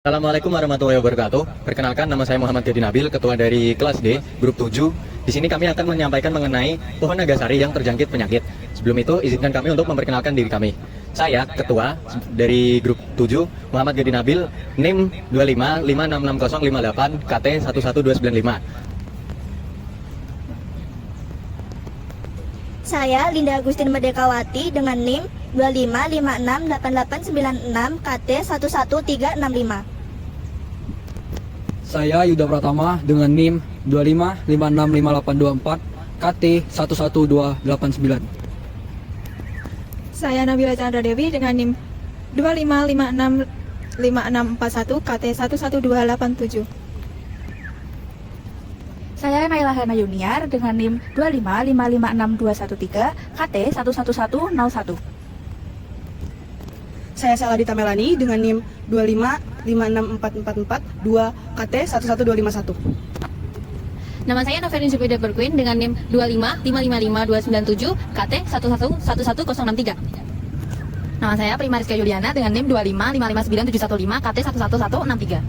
Assalamualaikum warahmatullahi wabarakatuh. Perkenalkan, nama saya Muhammad Gadi Nabil, ketua dari kelas D, grup 7. Di sini kami akan menyampaikan mengenai pohon nagasari yang terjangkit penyakit. Sebelum itu, izinkan kami untuk memperkenalkan diri kami. Saya ketua dari grup 7, Muhammad Gadi Nabil, NIM 25566058, KT 11295. Saya Linda Agustin Merdekawati dengan NIM 25568896 KT 11365. Saya Yuda Pratama dengan NIM 25565824 KT 11289. Saya Nabila Chandra Dewi dengan NIM 25565641 KT 11287. Saya Naila Hana Yuniar dengan NIM 25556213 KT 11101. Saya Saladita Melani dengan NIM 25564442 KT 11251. Nama saya Noverin Zubeda Berquin dengan NIM 25555297 KT 1111063. Nama saya Prima Rizka Yuliana dengan NIM 25559715 KT 11163.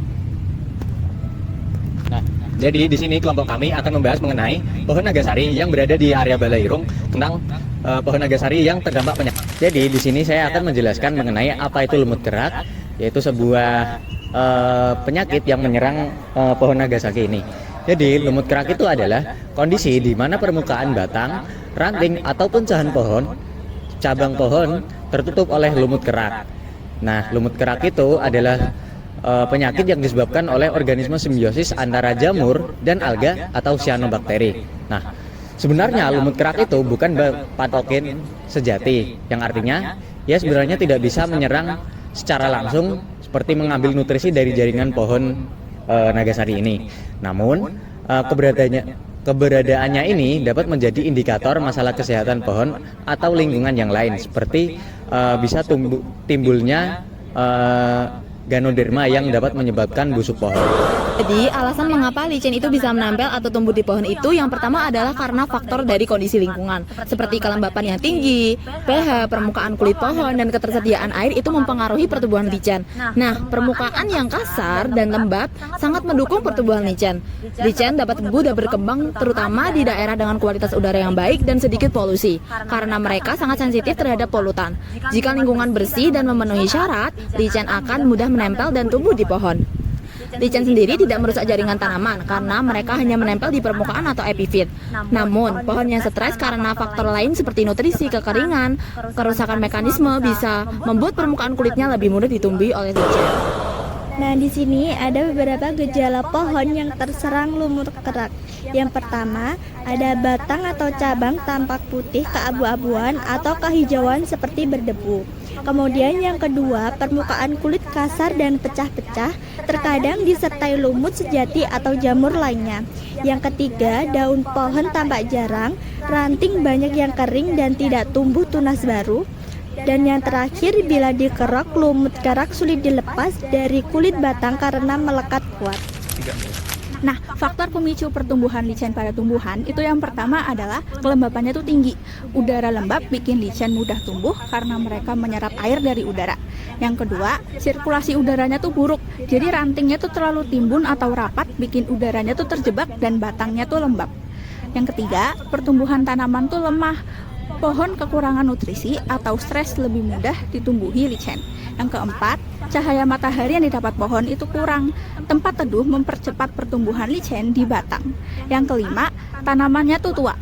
Nah, jadi di sini kelompok kami akan membahas mengenai pohon nagasari yang berada di area Balairung tentang pohon nagasari yang terdampak penyakit. Jadi di sini saya akan menjelaskan mengenai apa itu lumut kerak, yaitu sebuah penyakit yang menyerang pohon nagasaki ini. Jadi lumut kerak itu adalah kondisi di mana permukaan batang, ranting ataupun cabang pohon tertutup oleh lumut kerak. Nah, lumut kerak itu adalah penyakit yang disebabkan oleh organisme simbiosis antara jamur dan alga atau cyanobacteria. Nah, sebenarnya lumut kerak itu bukan patogen sejati, yang artinya ya sebenarnya tidak bisa menyerang secara langsung seperti mengambil nutrisi dari jaringan pohon nagasari ini. Namun keberadaannya ini dapat menjadi indikator masalah kesehatan pohon atau lingkungan yang lain, seperti bisa timbulnya Ganoderma yang dapat menyebabkan busuk pohon. Jadi, alasan mengapa lichen itu bisa menempel atau tumbuh di pohon itu yang pertama adalah karena faktor dari kondisi lingkungan, seperti kelembapan yang tinggi, pH, permukaan kulit pohon, dan ketersediaan air itu mempengaruhi pertumbuhan lichen. Nah, permukaan yang kasar dan lembab sangat mendukung pertumbuhan lichen. Lichen dapat mudah berkembang terutama di daerah dengan kualitas udara yang baik dan sedikit polusi, karena mereka sangat sensitif terhadap polutan. Jika lingkungan bersih dan memenuhi syarat, lichen akan mudah menempel dan tumbuh di pohon. Lichen sendiri tidak merusak jaringan tanaman karena mereka hanya menempel di permukaan atau epifit. Namun, pohon yang stres karena faktor lain seperti nutrisi, kekeringan, kerusakan mekanisme bisa membuat permukaan kulitnya lebih mudah ditumbuhi oleh lichen. Nah, di sini ada beberapa gejala pohon yang terserang lumut kerak. Yang pertama, ada batang atau cabang tampak putih keabu-abuan atau kehijauan seperti berdebu. Kemudian yang kedua, permukaan kulit kasar dan pecah-pecah, terkadang disertai lumut sejati atau jamur lainnya. Yang ketiga, daun pohon tampak jarang, ranting banyak yang kering dan tidak tumbuh tunas baru. Dan yang terakhir, bila dikerok, lumut kerak sulit dilepas dari kulit batang karena melekat kuat. Nah, faktor pemicu pertumbuhan lichen pada tumbuhan itu yang pertama adalah kelembapannya itu tinggi. Udara lembab bikin lichen mudah tumbuh karena mereka menyerap air dari udara. Yang kedua, sirkulasi udaranya tuh buruk. Jadi rantingnya tuh terlalu timbun atau rapat bikin udaranya tuh terjebak dan batangnya tuh lembab. Yang ketiga, pertumbuhan tanaman tuh lemah. Pohon kekurangan nutrisi atau stres lebih mudah ditumbuhi lichen. Yang keempat, cahaya matahari yang didapat pohon itu kurang. Tempat teduh mempercepat pertumbuhan lichen di batang. Yang kelima, tanamannya tuh tua.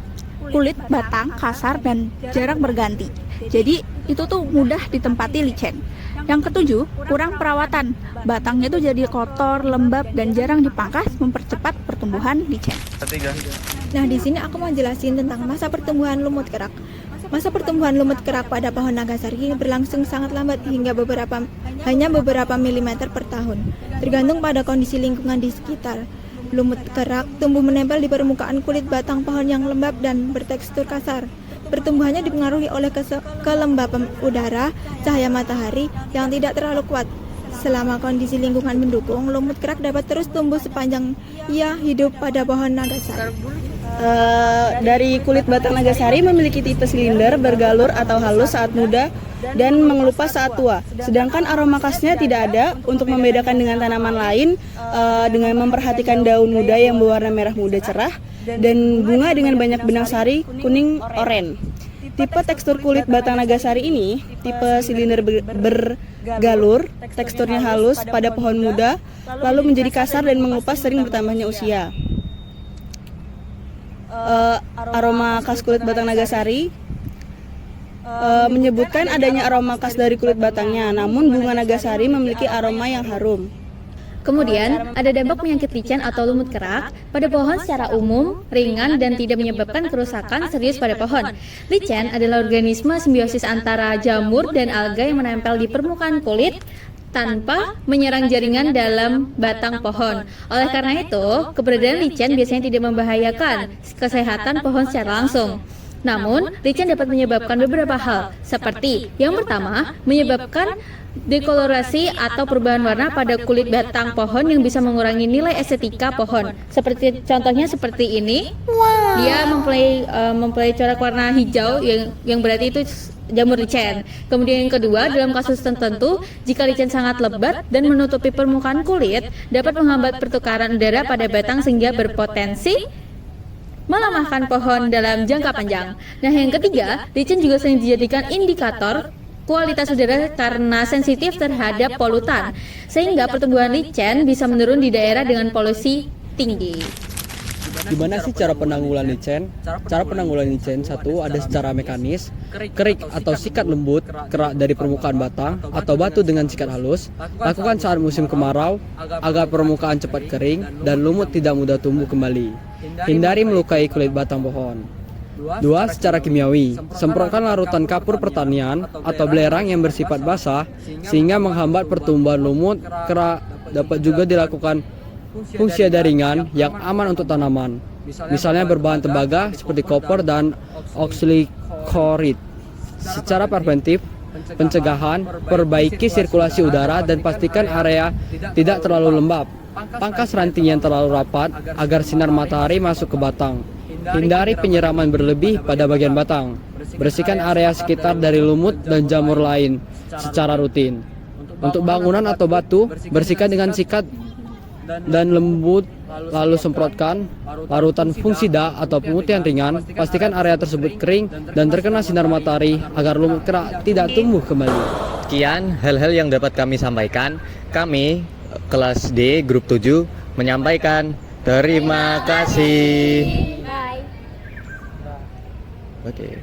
Kulit batang kasar dan jarang berganti. Jadi itu tuh mudah ditempati lichen. Yang ketujuh, kurang perawatan. Batangnya tuh jadi kotor, lembab, dan jarang dipangkas mempercepat pertumbuhan lichen. Nah, di sini aku mau jelasin tentang masa pertumbuhan lumut kerak. Masa pertumbuhan lumut kerak pada pohon nagasari ini berlangsung sangat lambat hingga hanya beberapa milimeter per tahun, tergantung pada kondisi lingkungan di sekitar. Lumut kerak tumbuh menempel di permukaan kulit batang pohon yang lembab dan bertekstur kasar. Pertumbuhannya dipengaruhi oleh kelembapan udara, cahaya matahari yang tidak terlalu kuat. Selama kondisi lingkungan mendukung, lumut kerak dapat terus tumbuh sepanjang ia hidup pada pohon nagasari. Dari kulit batang nagasari memiliki tipe silinder, bergalur atau halus saat muda, dan mengelupas saat tua. Sedangkan aroma khasnya tidak ada untuk membedakan dengan tanaman lain dengan memperhatikan daun muda yang berwarna merah muda cerah dan bunga dengan banyak benang sari kuning oranye. Tipe tekstur kulit batang nagasari ini tipe silinder bergalur, teksturnya halus pada pohon muda, lalu menjadi kasar dan mengelupas sering bertambahnya usia. Aroma khas kulit batang nagasari menyebutkan adanya aroma khas dari kulit batangnya, namun bunga nagasari memiliki aroma yang harum. Kemudian, ada dampak penyakit lichen atau lumut kerak pada pohon secara umum, ringan, dan tidak menyebabkan kerusakan serius pada pohon. Lichen adalah organisme simbiosis antara jamur dan alga yang menempel di permukaan kulit tanpa menyerang jaringan dalam batang pohon. Oleh karena itu, keberadaan lichen biasanya tidak membahayakan kesehatan pohon secara langsung. Namun, lichen dapat menyebabkan beberapa hal, seperti yang pertama, menyebabkan dekolorasi atau perubahan warna pada kulit batang pohon yang bisa mengurangi nilai estetika pohon. Contohnya seperti ini, dia mempelai corak warna hijau yang berarti itu jamur lichen. Kemudian yang kedua, dalam kasus tertentu, jika lichen sangat lebat dan menutupi permukaan kulit, dapat menghambat pertukaran udara pada batang sehingga berpotensi melemahkan pohon dalam jangka panjang. Nah, yang ketiga, lichen juga sering dijadikan indikator kualitas udara karena sensitif terhadap polutan, sehingga pertumbuhan lichen bisa menurun di daerah dengan polusi tinggi. Gimana sih cara penanggulangan lichen? Cara penanggulangan lichen satu ada secara mekanis, kerik atau sikat lembut kerak dari permukaan batang atau batu dengan sikat halus. Lakukan saat musim kemarau agar permukaan cepat kering dan lumut tidak mudah tumbuh kembali. Hindari melukai kulit batang pohon. 2. Secara kimiawi, semprotkan larutan kapur pertanian atau belerang yang bersifat basah sehingga menghambat pertumbuhan lumut kerak. Dapat juga dilakukan fungsiada ringan yang aman untuk tanaman, misalnya berbahan tembaga seperti koper dan oxychloroquine. Secara preventif, pencegahan, perbaiki sirkulasi udara dan pastikan area tidak terlalu lembab. Pangkas ranting yang terlalu rapat agar sinar matahari masuk ke batang. Hindari penyiraman berlebih pada bagian batang. Bersihkan area sekitar dari lumut dan jamur lain secara rutin. Untuk bangunan atau batu, bersihkan dengan sikat dan lembut, lalu semprotkan larutan fungisida atau pemutihan ringan. Pastikan area tersebut kering dan terkena sinar matahari agar lumut kerak tidak tumbuh kembali. Sekian hal-hal yang dapat kami sampaikan. Kami, kelas D, grup 7, menyampaikan terima kasih. Oke.